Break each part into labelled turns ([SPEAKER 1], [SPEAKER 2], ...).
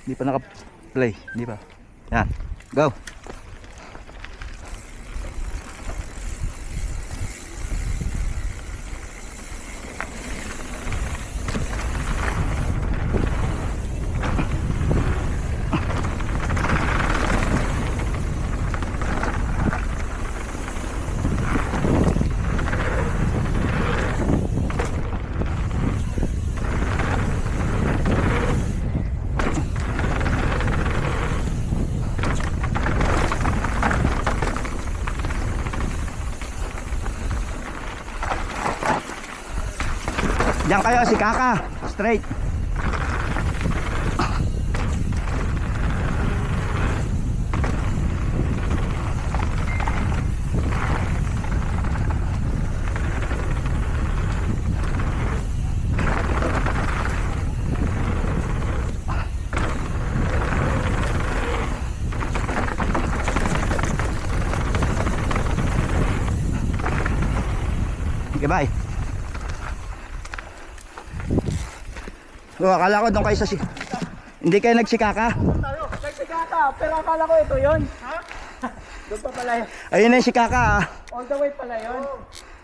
[SPEAKER 1] Hindi pa naka-play, hindi pa. Yan, go. Diyan kayo, si Kaka. Straight. Okay, bye. Oh, akala ko doon kayo sa hindi kayo nagsikaka?
[SPEAKER 2] Nagsikaka, pero akala ko ito yun. Ha? Doon pa pala yun.
[SPEAKER 1] Ayun na yung sikaka ah.
[SPEAKER 2] All the way pala yun.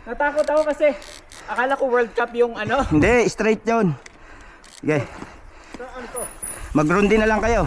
[SPEAKER 2] Natakot ako kasi akala ko World Cup yung ano.
[SPEAKER 1] Hindi, straight yun. Sige. Mag-rondi na lang kayo.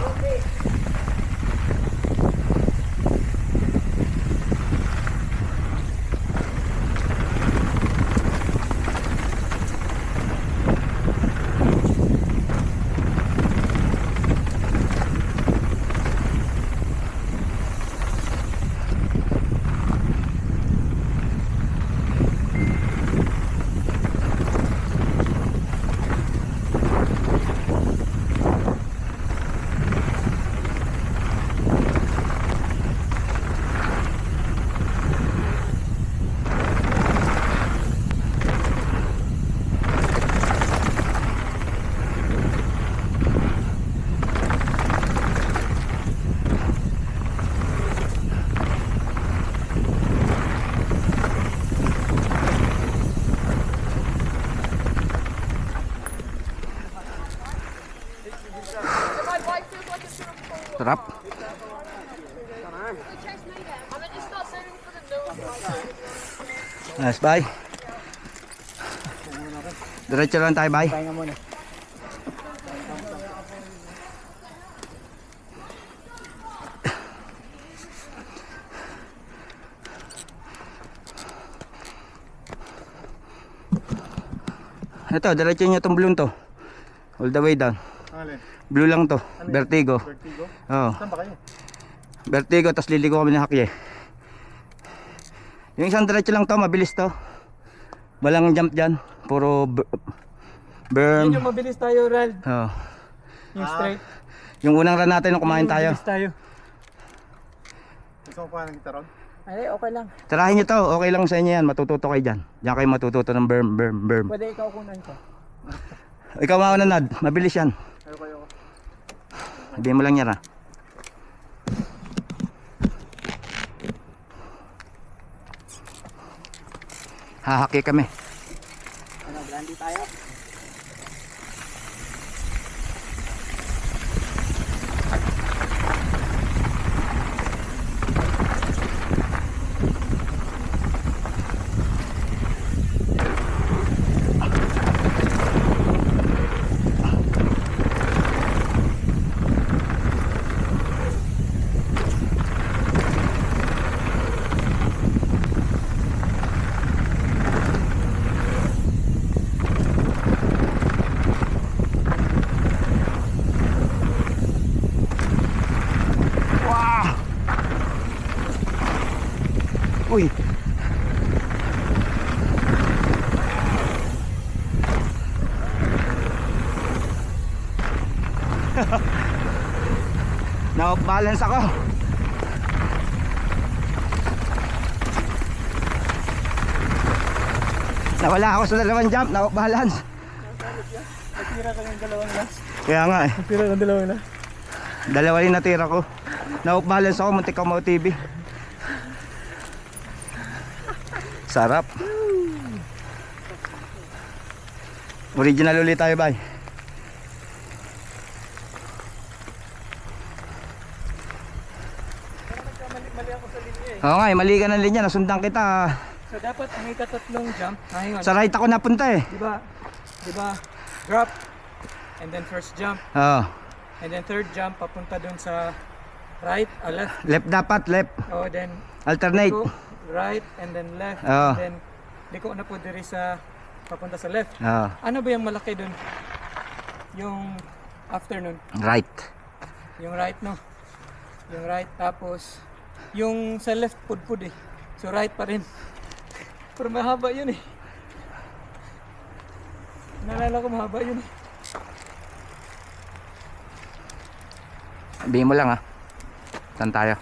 [SPEAKER 1] Sarap. Nice, bye. Diretso lang tayo, bye.
[SPEAKER 2] Pahinga muna.
[SPEAKER 1] Ito, diretso nyo itong blue to. All the way down. Blue lang to, Vertigo.
[SPEAKER 2] Vertigo?
[SPEAKER 1] Oo.
[SPEAKER 2] Saan ba kayo?
[SPEAKER 1] Vertigo, tapos liligo kami ng Hakye. Yung isang diretso lang to, mabilis to. Walang jump dyan. Puro berm.
[SPEAKER 2] Yun yung mabilis tayo, Rald.
[SPEAKER 1] Oo.
[SPEAKER 2] Yung straight.
[SPEAKER 1] Yung unang run natin nung kumain tayo.
[SPEAKER 2] Mabilis tayo.
[SPEAKER 3] Gusto mo pa ng gitaron?
[SPEAKER 2] Ay, okay lang.
[SPEAKER 1] Tarahin nyo to, okay lang sa inyo yan. Matututo kayo dyan. Diyan kayo matututo ng berm.
[SPEAKER 2] Pwede ikaw kunan ko.
[SPEAKER 1] Ikaw mauna, Nad, mabilis yan.
[SPEAKER 3] Ayoko.
[SPEAKER 1] Hindi mo lang yan, ha. Hahaki kami.
[SPEAKER 2] Ano, brandy tayo?
[SPEAKER 1] Uy. Na-off balance ako. Nawala ako sa dalawang jump, na-off balance.
[SPEAKER 2] Natira ka ng dalawang last.
[SPEAKER 1] Kaya nga eh.
[SPEAKER 2] Natira ng dalawang last.
[SPEAKER 1] Dalawa rin natira ko. Na-off balance ako, muntik ako ma-TV. Sarap. Original ulit tayo, bye.
[SPEAKER 2] mali ako sa linya eh.
[SPEAKER 1] Oo nga, mali ka ng linya. Nasundan kita.
[SPEAKER 2] So dapat may katatlong jump. Hang on.
[SPEAKER 1] Sa right ako napunta eh.
[SPEAKER 2] Di ba? Drop. And then first jump.
[SPEAKER 1] Oo.
[SPEAKER 2] And then third jump papunta dun sa right, left.
[SPEAKER 1] Left dapat, left.
[SPEAKER 2] Oh, then
[SPEAKER 1] Alternate.
[SPEAKER 2] go right and then left.
[SPEAKER 1] Oo.
[SPEAKER 2] And then di ko na po diri sa papunta sa left.
[SPEAKER 1] Oo.
[SPEAKER 2] Ano ba yung malaki dun? Yung afternoon.
[SPEAKER 1] Right.
[SPEAKER 2] Yung right, no? Yung right, tapos yung sa left pudpud eh. So right pa rin. Pero mahaba yun eh. Naalala ko mahaba yun eh.
[SPEAKER 1] Sabihin mo lang ha. Saan tayo?